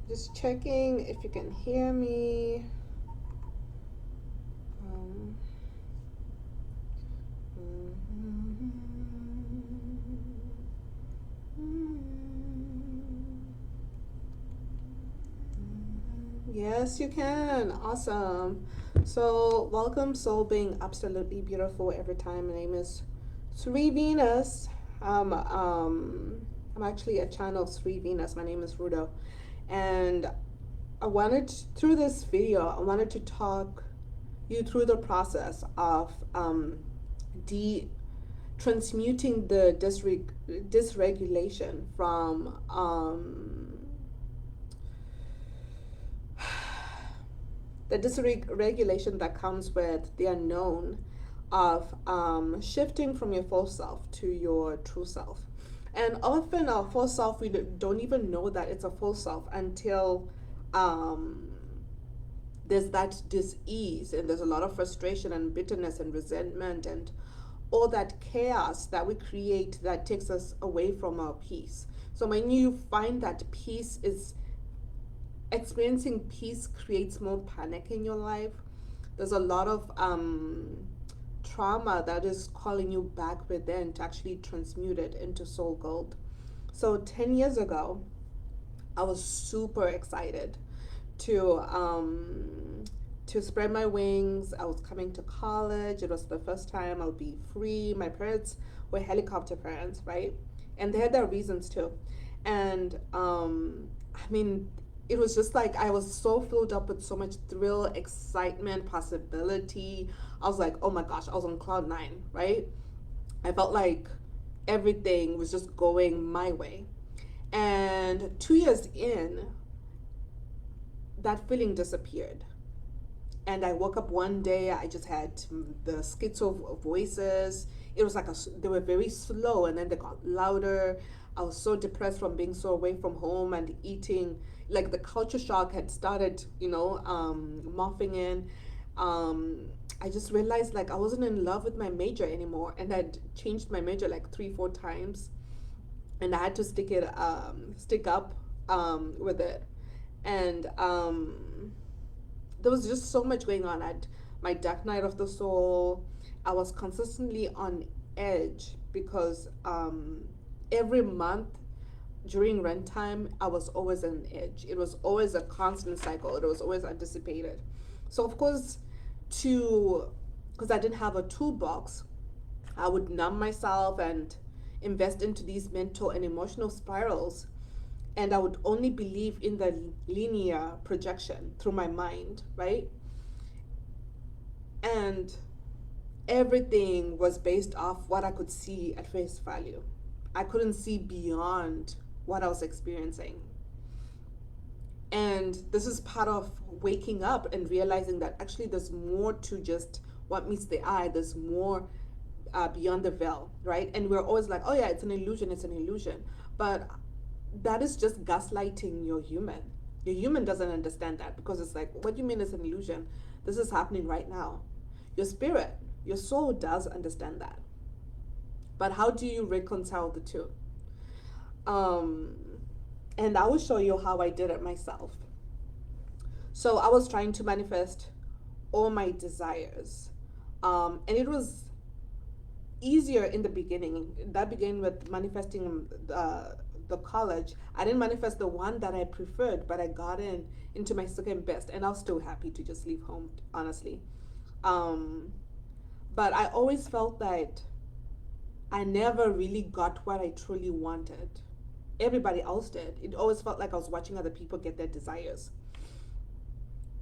Just checking if you can hear me. Um, yes, you can. Awesome. So, welcome, soul being absolutely beautiful every time. My name is Sri Venus. I'm actually a channel of Sri Venus. My name is Rudo. And through this video, I wanted to talk you through the process of de transmuting the dysregulation from the dysregulation that comes with the unknown of shifting from your false self to your true self. And often our false self, we don't even know that it's a false self until um, there's that dis-ease, and there's a lot of frustration and bitterness and resentment and all that chaos that we create that takes us away from our peace. So when you find that peace is experiencing peace creates more panic in your life, there's a lot of trauma that is calling you back within to actually transmute it into soul gold. So 10 years ago, I was super excited to spread my wings. I was coming to college. It was the first time I'll be free. My parents were helicopter parents, right? And they had their reasons too. And I mean, it was just like I was so filled up with so much thrill, excitement, possibility. I was like, oh my gosh, I was on cloud nine, right? I felt like everything was just going my way. And 2 years in, that feeling disappeared. And I woke up one day, I just had the schizo voices. It was like they were very slow and then they got louder. I was so depressed from being so away from home and eating. Like the culture shock had started, morphing in. I just realized like I wasn't in love with my major anymore, and I'd changed my major like 3, 4 times, and I had to stick up with it. And there was just so much going on at my dark night of the soul. I was consistently on edge because every month during rent time, I was always on edge. It was always a constant cycle. It was always anticipated. So of course, because I didn't have a toolbox, I would numb myself and invest into these mental and emotional spirals, and I would only believe in the linear projection through my mind, right? And everything was based off what I could see at face value. I couldn't see beyond what I was experiencing. And this is part of waking up and realizing that actually there's more to just what meets the eye. There's more beyond the veil, right? And we're always like, oh yeah, it's an illusion, it's an illusion. But that is just gaslighting your human. Your human doesn't understand that because it's like, what do you mean it's an illusion? This is happening right now. Your spirit, your soul does understand that. But how do you reconcile the two? Um, and I will show you how I did it myself. So I was trying to manifest all my desires. And it was easier in the beginning. That began with manifesting the college. I didn't manifest the one that I preferred, but I got into my second best, and I was still happy to just leave home, honestly. But I always felt that I never really got what I truly wanted. Everybody else did. It always felt like I was watching other people get their desires.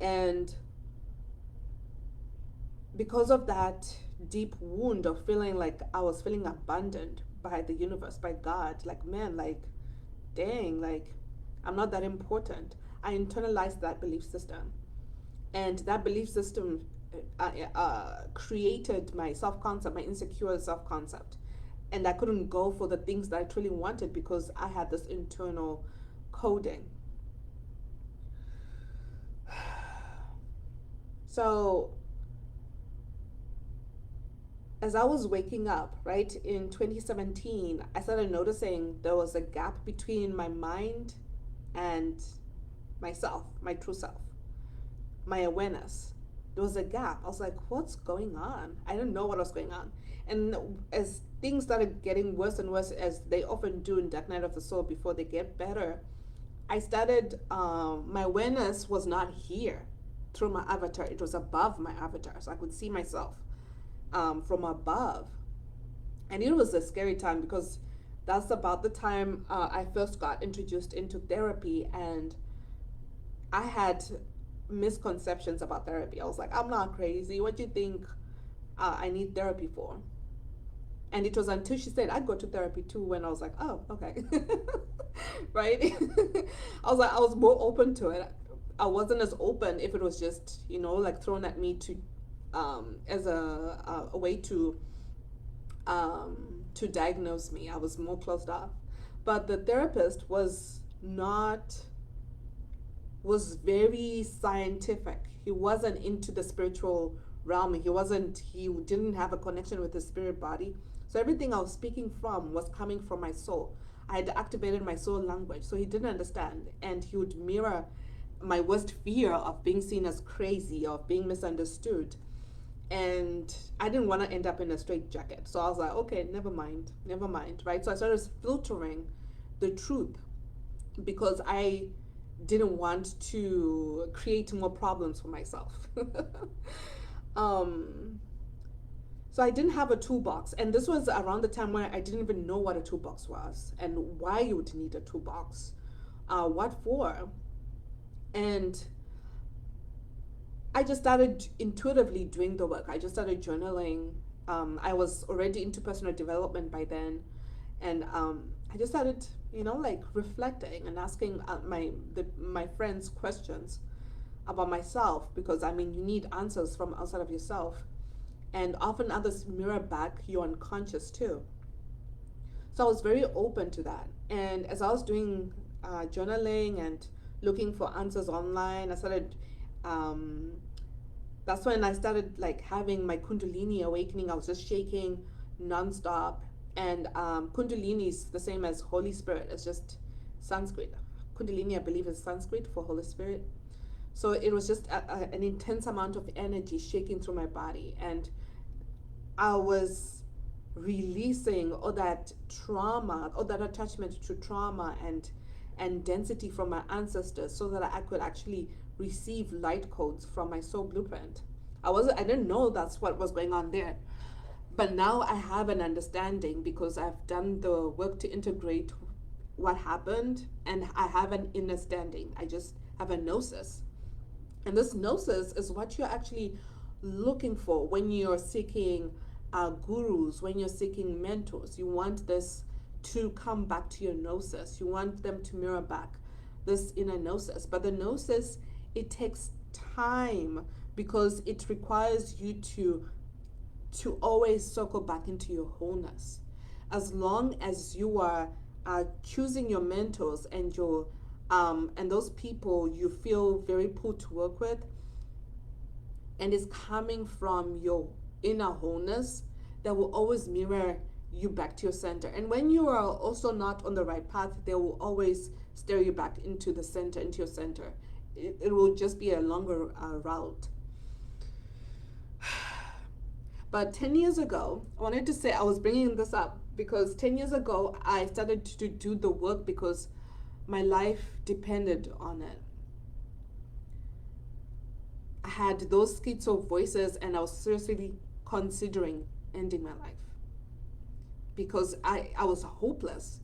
And because of that deep wound of feeling like I was feeling abandoned by the universe, by God, like, man, like, dang, like, I'm not that important. I internalized that belief system. And that belief system created my self concept, my insecure self concept. And I couldn't go for the things that I truly wanted because I had this internal coding. So, as I was waking up, right, in 2017, I started noticing there was a gap between my mind and myself, my true self, my awareness. There was a gap. I was like, what's going on? I didn't know what was going on. And as things started getting worse and worse, as they often do in Dark Night of the Soul before they get better, I started, my awareness was not here through my avatar. It was above my avatar. So I could see myself from above. And it was a scary time because that's about the time I first got introduced into therapy. And I had misconceptions about therapy. I was like, I'm not crazy. What do you think I need therapy for? And it was until she said, I'd go to therapy too, when I was like, oh, okay. Right? I was more open to it. I wasn't as open if it was just, like thrown at me to, as a way to diagnose me. I was more closed off. But the therapist was very scientific. He wasn't into the spiritual realm. He didn't have a connection with the spirit body. So everything I was speaking from was coming from my soul. I had activated my soul language, so he didn't understand. And he would mirror my worst fear of being seen as crazy, of being misunderstood. And I didn't want to end up in a straitjacket. So I was like, okay, never mind, right? So I started filtering the truth because I didn't want to create more problems for myself. So I didn't have a toolbox. And this was around the time where I didn't even know what a toolbox was and why you would need a toolbox. What for? And I just started intuitively doing the work. I just started journaling. I was already into personal development by then. And I just started, like reflecting and asking my friends questions about myself, because you need answers from outside of yourself. And often others mirror back your unconscious too. So I was very open to that. And as I was doing journaling and looking for answers online, I started, that's when I started like having my Kundalini awakening. I was just shaking nonstop. And Kundalini is the same as Holy Spirit. It's just Sanskrit. Kundalini, I believe, is Sanskrit for Holy Spirit. So it was just an intense amount of energy shaking through my body. And I was releasing all that trauma, all that attachment to trauma and density from my ancestors, so that I could actually receive light codes from my soul blueprint. I didn't know that's what was going on there. But now I have an understanding because I've done the work to integrate what happened, and I have an understanding. I just have a gnosis. And this gnosis is what you're actually looking for when you're seeking gurus, when you're seeking mentors. You want this to come back to your gnosis. You want them to mirror back this inner gnosis. But the gnosis, it takes time because it requires you to always circle back into your wholeness. As long as you are choosing your mentors and your and those people you feel very pulled to work with, and is coming from your inner wholeness, that will always mirror you back to your center. And when you are also not on the right path, they will always steer you back into the center, into your center. It will just be a longer route. But 10 years ago, I wanted to say, I was bringing this up because 10 years ago, I started to do the work because my life depended on it. I had those schizo voices, and I was seriously considering ending my life because I was hopeless.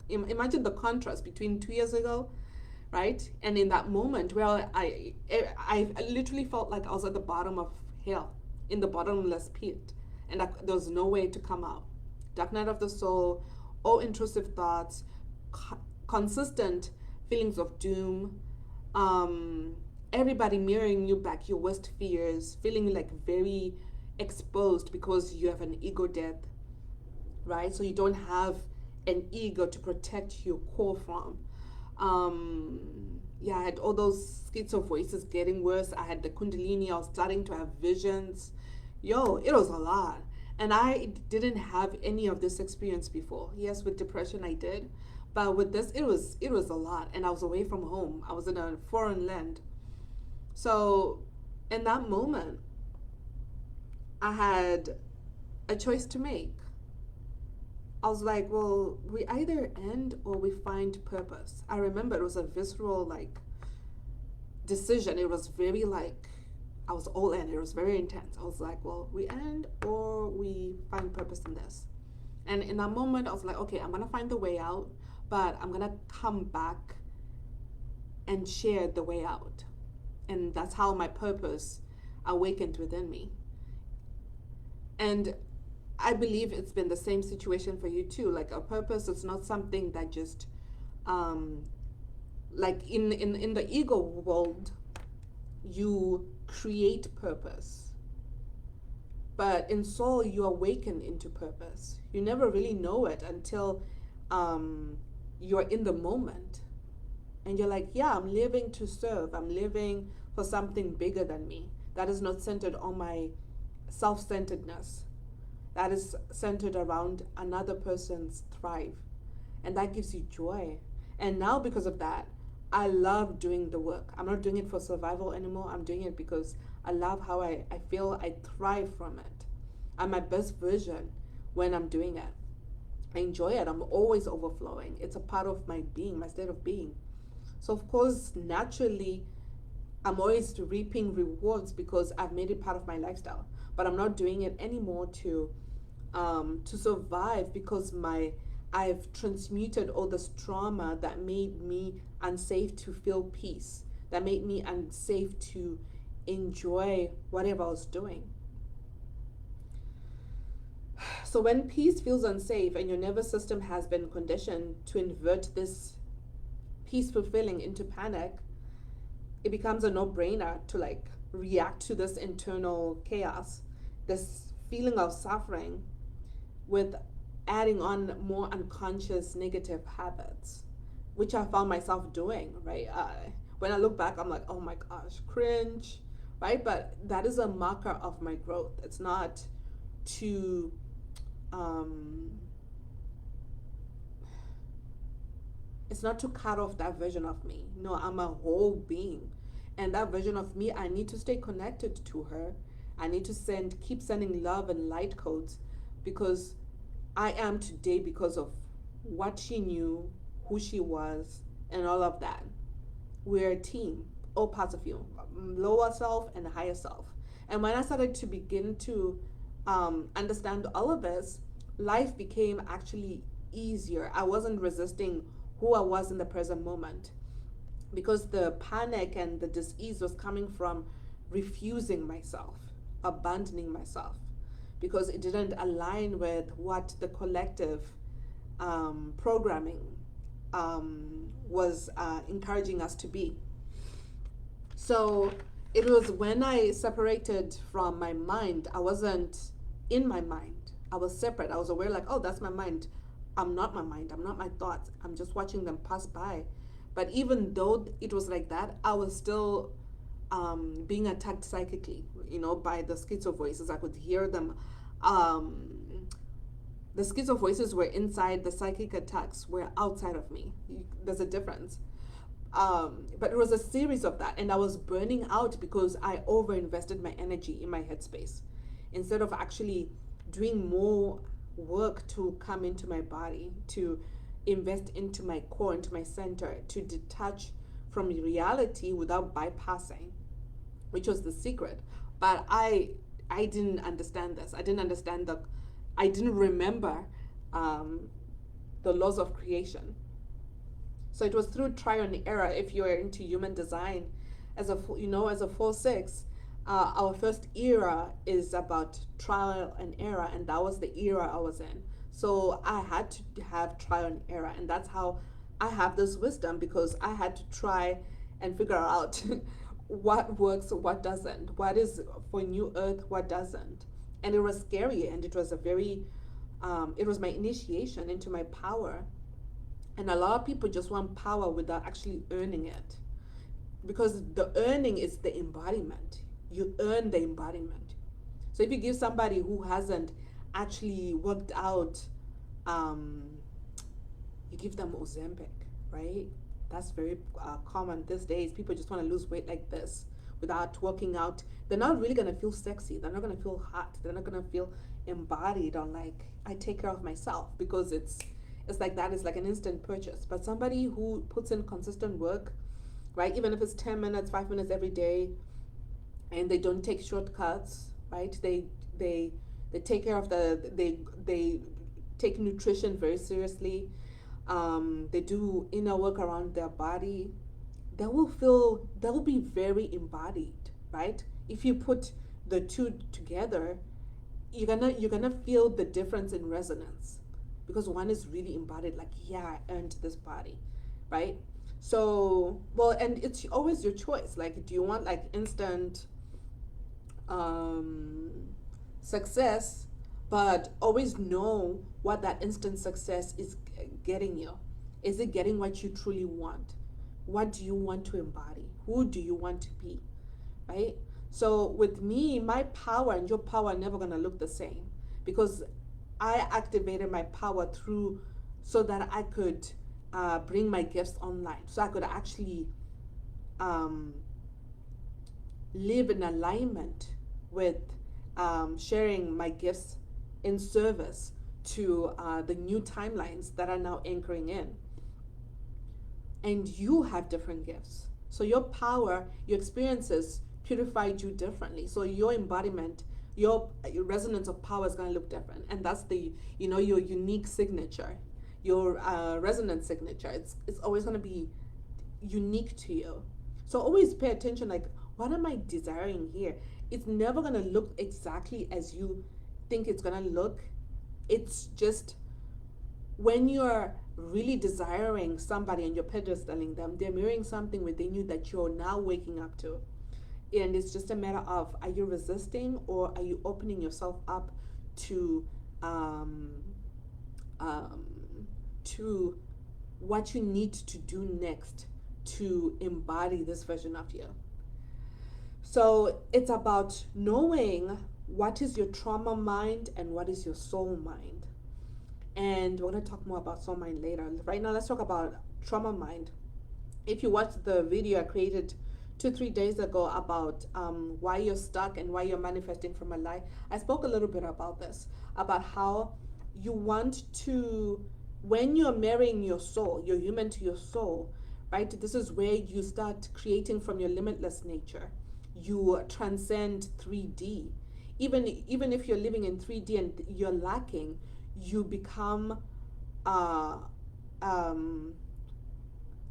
Imagine the contrast between 2 years ago, right? And in that moment where I literally felt like I was at the bottom of hell, in the bottomless pit, and there was no way to come out. Dark night of the soul, all intrusive thoughts, consistent feelings of doom, everybody mirroring you back your worst fears, feeling like very exposed because you have an ego death, right? So you don't have an ego to protect your core from. I had all those schizo voices getting worse. I had the Kundalini. I was starting to have visions. It was a lot. And I didn't have any of this experience before. Yes, with depression I did, But with this, it was a lot, and I was away from home. I was in a foreign land. So in that moment, I had a choice to make. I was like, well, we either end or we find purpose. I remember it was a visceral like decision. It was very like I was all in. It was very intense. I was like, well, we end or we find purpose in this. And in that moment, I was like, okay, I'm gonna find the way out, but I'm gonna come back and share the way out. And that's how my purpose awakened within me. And I believe it's been the same situation for you too. Like a purpose is not something that just um like in the ego world you create purpose. But in soul you awaken into purpose. You never really know it until you're in the moment. And you're like, yeah, I'm living to serve. I'm living for something bigger than me. That is not centered on my self centeredness. That is centered around another person's thrive. And that gives you joy. And now, because of that, I love doing the work. I'm not doing it for survival anymore. I'm doing it because I love how I feel I thrive from it. I'm my best version when I'm doing it. I enjoy it. I'm always overflowing. It's a part of my being, my state of being. So, of course, naturally, I'm always reaping rewards because I've made it part of my lifestyle. But I'm not doing it anymore to survive because I've transmuted all this trauma that made me unsafe to feel peace, that made me unsafe to enjoy whatever I was doing. So when peace feels unsafe and your nervous system has been conditioned to invert this peaceful feeling into panic, it becomes a no-brainer to like react to this internal chaos, this feeling of suffering, with adding on more unconscious negative habits, which I found myself doing, right? When I look back, I'm like, oh my gosh, cringe, right? But that is a marker of my growth. It's not to, it's not to cut off that version of me. No, I'm a whole being. And that version of me, I need to stay connected to her. I need to keep sending love and light codes because I am today because of what she knew, who she was, and all of that. We're a team, all parts of you, lower self and higher self. And when I started to begin to understand all of this, life became actually easier. I wasn't resisting who I was in the present moment because the panic and the dis-ease was coming from refusing myself, abandoning myself, because it didn't align with what the collective programming was encouraging us to be. So it was when I separated from my mind, I wasn't in my mind. I was separate. I was aware, like, oh, that's my mind. I'm not my mind. I'm not my thoughts. I'm just watching them pass by. But even though it was like that, I was still being attacked psychically, by the schizo voices. I could hear them. The schizo voices were inside, the psychic attacks were outside of me. There's a difference. But it was a series of that, and I was burning out because I overinvested my energy in my headspace instead of actually doing more work to come into my body, to invest into my core, into my center, to detach from reality without bypassing, which was the secret. But I didn't understand this. I didn't remember the laws of creation. So it was through trial and error. If you're into human design, as a 4/6, our first era is about trial and error, and that was the era I was in. So I had to have trial and error, and that's how I have this wisdom, because I had to try and figure out what works, what doesn't, what is for New Earth, what doesn't. And it was scary, and it was it was my initiation into my power. And a lot of people just want power without actually earning it, because the earning is the embodiment. You earn the embodiment. So if you give somebody who hasn't actually worked out, you give them Ozempic, right? That's very common these days. People just want to lose weight like this without working out. They're not really going to feel sexy. They're not going to feel hot. They're not going to feel embodied or like I take care of myself, because it's like that. It's like an instant purchase. But somebody who puts in consistent work, right? Even if it's 10 minutes, 5 minutes every day, and they don't take shortcuts, right? They take care of they take nutrition very seriously. They do inner work around their body. They will be very embodied, right? If you put the two together, you're gonna feel the difference in resonance, because one is really embodied, like, yeah, I earned this body, right? So, well, and it's always your choice. Like, do you want like instant um, success, but always know what that instant success is getting you? Is it getting what you truly want? What do you want to embody? Who do you want to be? Right? So with me, my power and your power are never gonna look the same, because I activated my power through so that I could bring my gifts online, so I could actually um, live in alignment with sharing my gifts in service to the new timelines that are now anchoring in. And you have different gifts. So your power, your experiences purified you differently. So your embodiment, your resonance of power is going to look different. And that's your unique signature, your resonance signature. It's always going to be unique to you. So always pay attention, like, what am I desiring here? It's never going to look exactly as you think it's going to look. It's just when you're really desiring somebody and you're pedestaling them, they're mirroring something within you that you're now waking up to. And it's just a matter of, are you resisting, or are you opening yourself up to to what you need to do next to embody this version of you. So it's about knowing what is your trauma mind and what is your soul mind. And we're going to talk more about soul mind later. Right now, let's talk about trauma mind. If you watched the video I created 2-3 days ago about why you're stuck and why you're manifesting from a lie, I spoke a little bit about this, about how you want to, when you're marrying your soul, your human to your soul, right? This is where you start creating from your limitless nature. You transcend 3D. Even if you're living in 3D and you're lacking, you become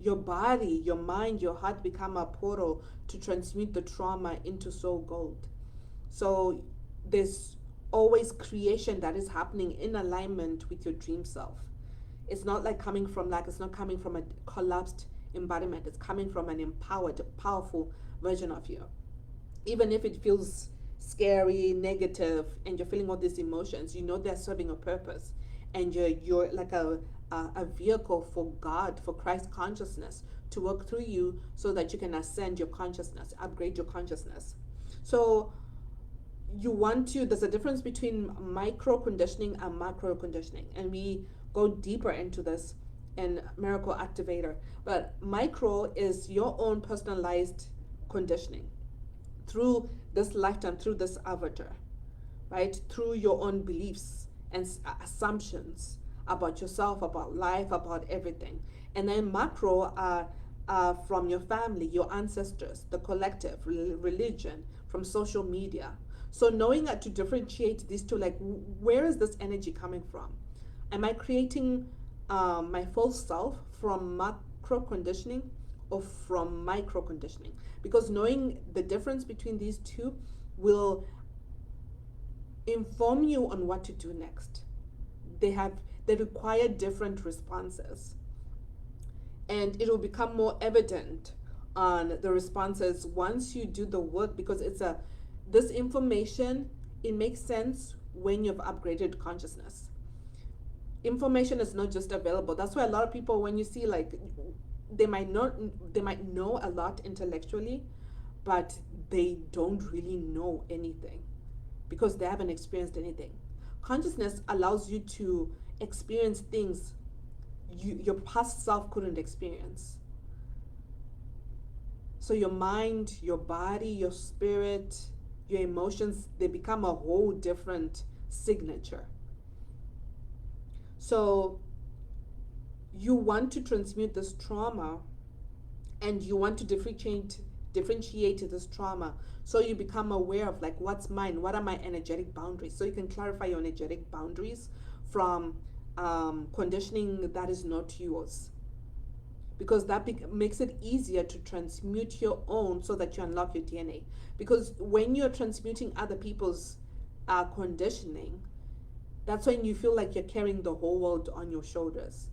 your body, your mind, your heart become a portal to transmute the trauma into soul gold. So there's always creation that is happening in alignment with your dream self. It's not like coming from lack. It's not coming from a collapsed embodiment. It's coming from an empowered, powerful version of you. Even if it feels scary, negative, and you're feeling all these emotions, you know they're serving a purpose, and you're like a vehicle for God, for Christ consciousness to work through you, so that you can ascend your consciousness, upgrade your consciousness. So there's a difference between micro conditioning and macro conditioning, and we go deeper into this in Miracle Activator. But micro is your own personalized conditioning through this lifetime, through this avatar, right? Through your own beliefs and assumptions about yourself, about life, about everything. And then macro are from your family, your ancestors, the collective, religion, from social media. So knowing that to differentiate these two, like, where is this energy coming from? Am I creating my full self from macro conditioning or from micro conditioning? Because knowing the difference between these two will inform you on what to do next. They require different responses, and it will become more evident on the responses once you do the work, because this information, it makes sense when you've upgraded consciousness. Information is not just available. That's why a lot of people, when you see, like, they might know a lot intellectually, but they don't really know anything because they haven't experienced anything. Consciousness allows you to experience things your past self couldn't experience. So your mind, your body, your spirit, your emotions, they become a whole different signature. So you want to transmute this trauma, and you want to differentiate this trauma, so you become aware of like, what's mine, what are my energetic boundaries, so you can clarify your energetic boundaries from conditioning that is not yours, because that makes it easier to transmute your own, so that you unlock your DNA. Because when you're transmuting other people's conditioning, that's when you feel like you're carrying the whole world on your shoulders.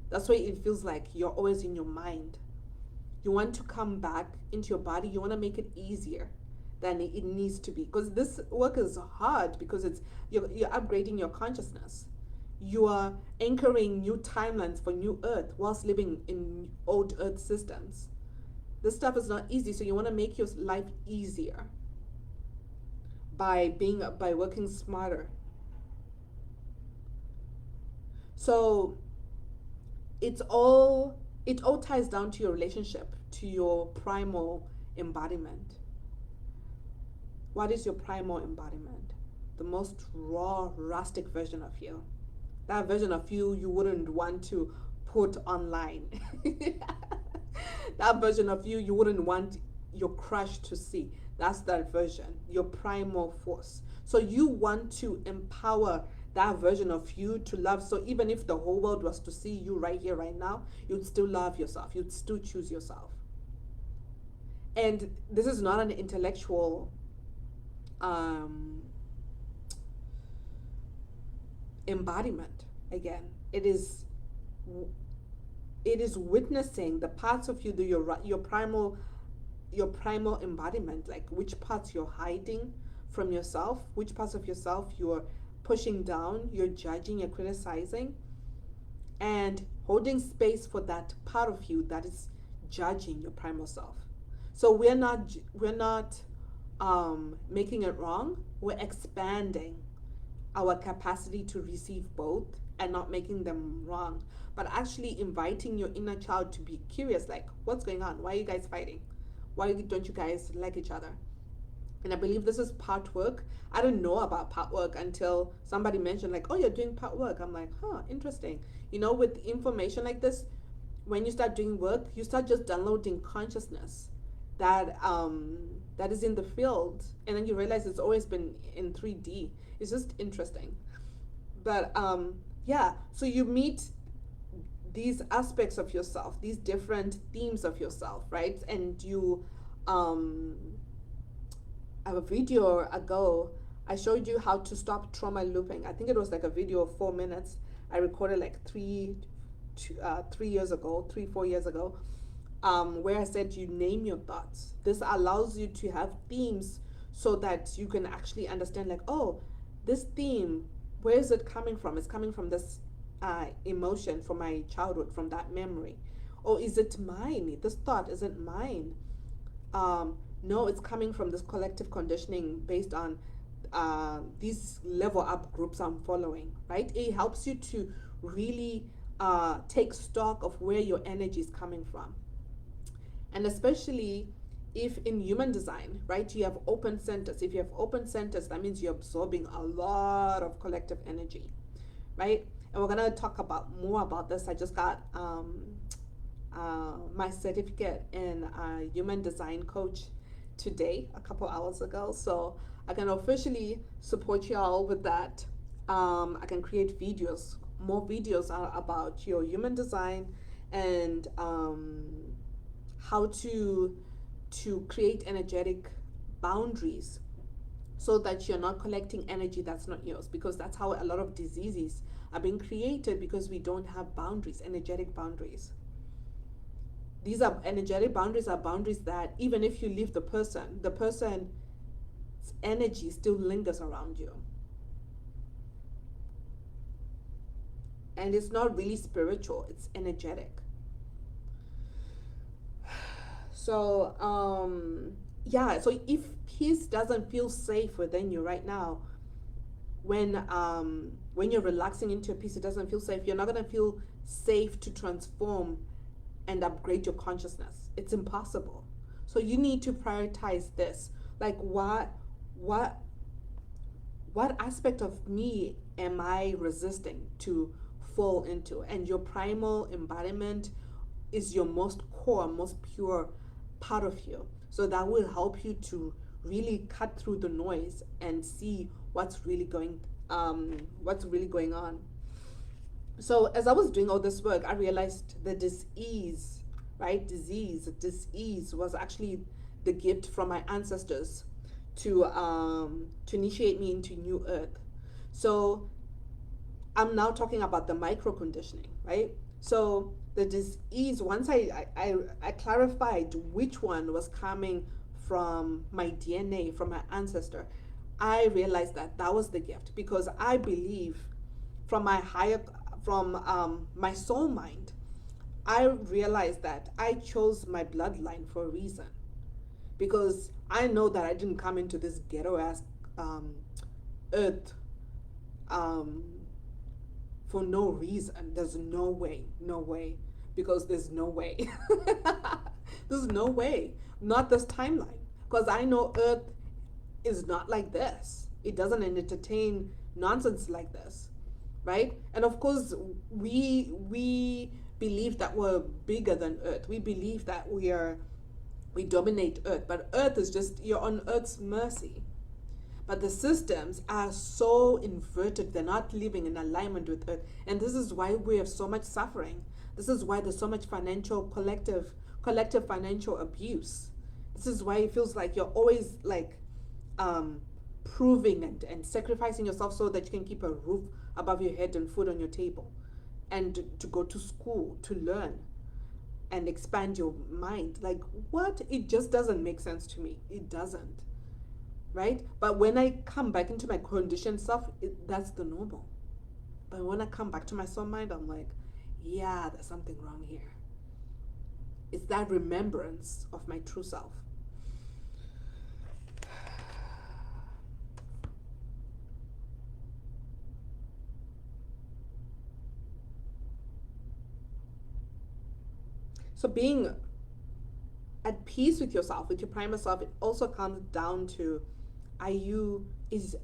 That's why it feels like you're always in your mind. You want to come back into your body. You want to make it easier than it needs to be. Because this work is hard, because you're upgrading your consciousness. You are anchoring new timelines for new earth whilst living in old earth systems. This stuff is not easy, so you want to make your life easier by working smarter. So it all ties down to your relationship, to your primal embodiment. What is your primal embodiment? The most raw, rustic version of you. That version of you wouldn't want to put online. That version of you wouldn't want your crush to see. That's that version, your primal force. So you want to empower that version of you to love. So even if the whole world was to see you right here, right now, you'd still love yourself. You'd still choose yourself. And this is not an intellectual embodiment. Again, it is witnessing the parts of you, your primal embodiment, like which parts you're hiding from yourself, which parts of yourself you're pushing down, you're judging, you're criticizing, and holding space for that part of you that is judging your primal self. So we're not making it wrong. We're expanding our capacity to receive both and not making them wrong, but actually inviting your inner child to be curious, like, what's going on? Why are you guys fighting? Why don't you guys like each other? And I believe this is part work. I didn't know about part work until somebody mentioned, like, oh, you're doing part work. I'm like, huh, interesting. You know, with information like this, when you start doing work, you start just downloading consciousness that is in the field, and then you realize it's always been in 3D. It's just interesting. But yeah, so you meet these aspects of yourself, these different themes of yourself, right? And you a video ago, I showed you how to stop trauma looping. I think it was like a video of 4 minutes. I recorded like 4 years ago, where I said you name your thoughts. This allows you to have themes so that you can actually understand, like, oh, this theme, where is it coming from? It's coming from this emotion from my childhood, from that memory. Or is it mine? This thought isn't mine. No, it's coming from this collective conditioning based on these level up groups I'm following, right? It helps you to really take stock of where your energy is coming from. And especially if in human design, right, you have open centers. If you have open centers, that means you're absorbing a lot of collective energy, right? And we're going to talk more about this. I just got my certificate in human design coach today, a couple hours ago. So I can officially support you all with that. I can create videos, more videos about your human design and how to create energetic boundaries so that you're not collecting energy that's not yours, because that's how a lot of diseases are being created, because we don't have boundaries, energetic boundaries. These are energetic boundaries, are boundaries that even if you leave the person's energy still lingers around you. And it's not really spiritual, it's energetic. So, yeah, so if peace doesn't feel safe within you right now, when you're relaxing into a peace, it doesn't feel safe, you're not going to feel safe to transform and upgrade your consciousness. It's impossible. So you need to prioritize this. Like what what aspect of me am I resisting to fall into? And your primal embodiment is your most core, most pure part of you. So that will help you to really cut through the noise and see what's really going on. So as I was doing all this work, I realized the disease, right? Disease was actually the gift from my ancestors to initiate me into new earth. So I'm now talking about the micro conditioning, right? So the disease, once I clarified which one was coming from my DNA, from my ancestor, I realized that that was the gift, because I believe from my higher, from my soul mind, I realized that I chose my bloodline for a reason, because I know that I didn't come into this ghetto ass um, earth um, for no reason. There's no way, no way, because there's no way. There's no way, not this timeline, because I know Earth is not like this. It doesn't entertain nonsense like this, right? And of course, we believe that we're bigger than Earth. We believe that we dominate Earth, but Earth is just, you're on Earth's mercy. But the systems are so inverted, they're not living in alignment with Earth. And this is why we have so much suffering. This is why there's so much collective financial abuse. This is why it feels like you're always like proving and sacrificing yourself so that you can keep a roof above your head and food on your table, and to go to school to learn and expand your mind. Like, what? It just doesn't make sense to me. It doesn't. Right? But when I come back into my conditioned self, that's the normal. But when I come back to my soul mind, I'm like, yeah, there's something wrong here. It's that remembrance of my true self. So being at peace with yourself, with your primal self, it also comes down to, are you, is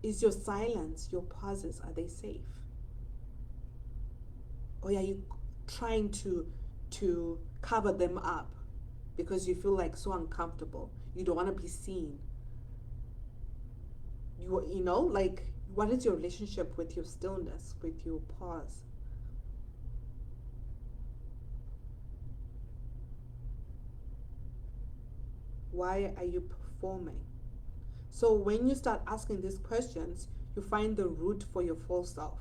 your silence, your pauses, are they safe? Or are you trying to cover them up because you feel like so uncomfortable? You don't want to be seen. You know, like, what is your relationship with your stillness, with your pause? Why are you performing? So when you start asking these questions, you find the root for your false self.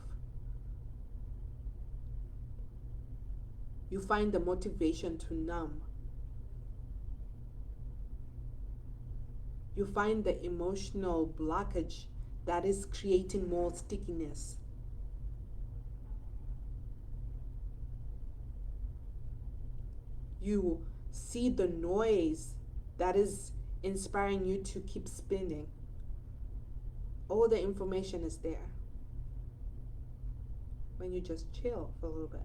You find the motivation to numb. You find the emotional blockage that is creating more stickiness. You see the noise that is inspiring you to keep spinning. All the information is there when you just chill for a little bit.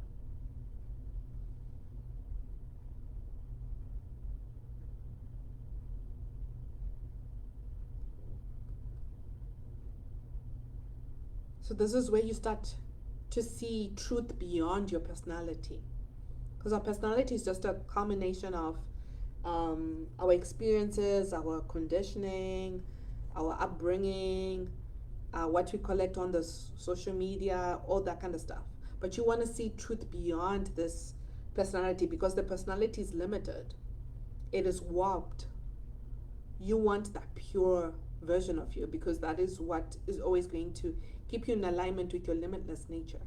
So this is where you start to see truth beyond your personality, because our personality is just a combination of our experiences, our conditioning, our upbringing, what we collect on the social media, all that kind of stuff. But you want to see truth beyond this personality, because the personality is limited. It is warped. You want that pure version of you, because that is what is always going to keep you in alignment with your limitless nature,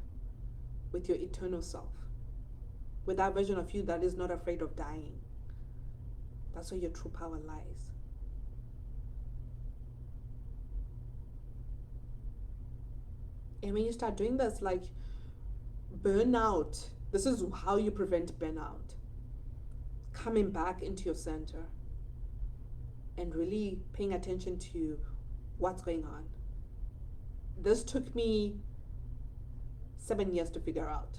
with your eternal self, with that version of you that is not afraid of dying. That's where your true power lies. And when you start doing this, like, burnout, this is how you prevent burnout. Coming back into your center and really paying attention to what's going on. This took me 7 years to figure out.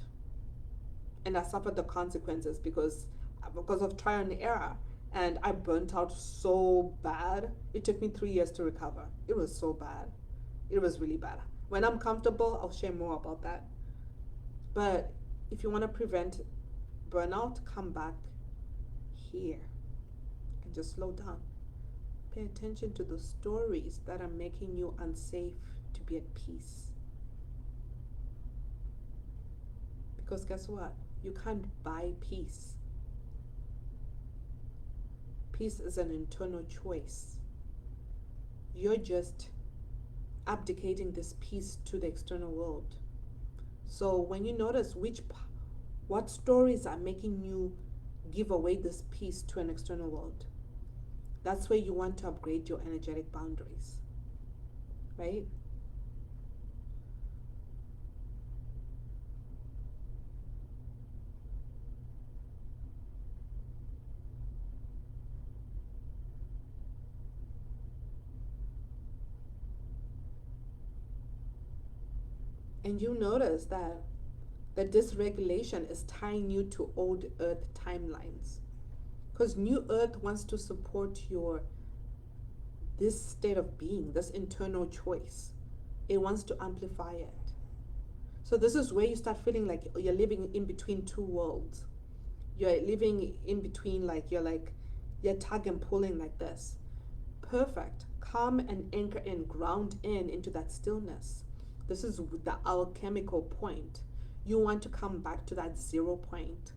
And I suffered the consequences because of trial and error. And I burnt out so bad. It took me 3 years to recover. It was so bad. It was really bad. When I'm comfortable, I'll share more about that. But if you want to prevent burnout, come back here and just slow down. Pay attention to the stories that are making you unsafe to be at peace. Because guess what? You can't buy peace. Peace is an internal choice. You're just abdicating this peace to the external world. So when you notice what stories are making you give away this peace to an external world, that's where you want to upgrade your energetic boundaries, right? And you notice that the dysregulation is tying you to old earth timelines. Because new earth wants to support this state of being, this internal choice. It wants to amplify it. So this is where you start feeling like you're living in between two worlds. You're living in between, you're tug and pulling like this. Perfect. Come and anchor in, ground into that stillness. This is the alchemical point. You want to come back to that 0 point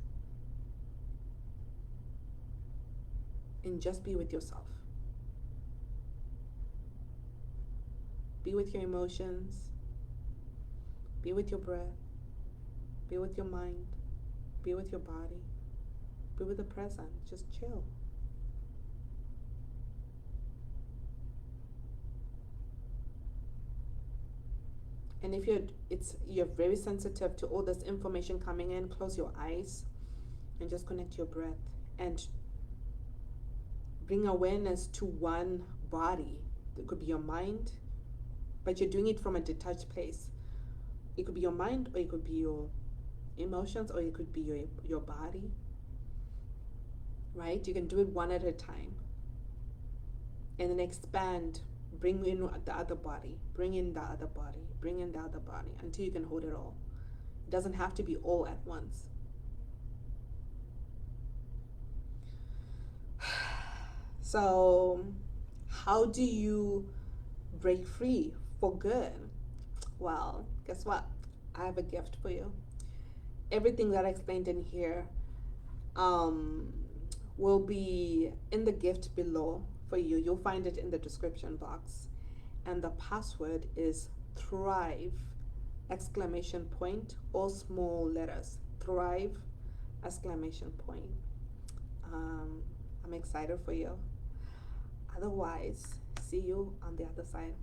and just be with yourself. Be with your emotions. Be with your breath. Be with your mind. Be with your body. Be with the present. Just chill. And if you're very sensitive to all this information coming in, close your eyes and just connect your breath and bring awareness to one body. It could be your mind, but you're doing it from a detached place. It could be your mind, or it could be your emotions, or it could be your body, right? You can do it one at a time. And then expand. Bring in the other body. Bring in the other body. Bring in the other body until you can hold it all. It doesn't have to be all at once. So, how do you break free for good? Well, guess what? I have a gift for you. Everything that I explained in here will be in the gift below for you. You'll find it in the description box. And the password is thrive, exclamation point, all small letters. Thrive, exclamation point. I'm excited for you. Otherwise, see you on the other side.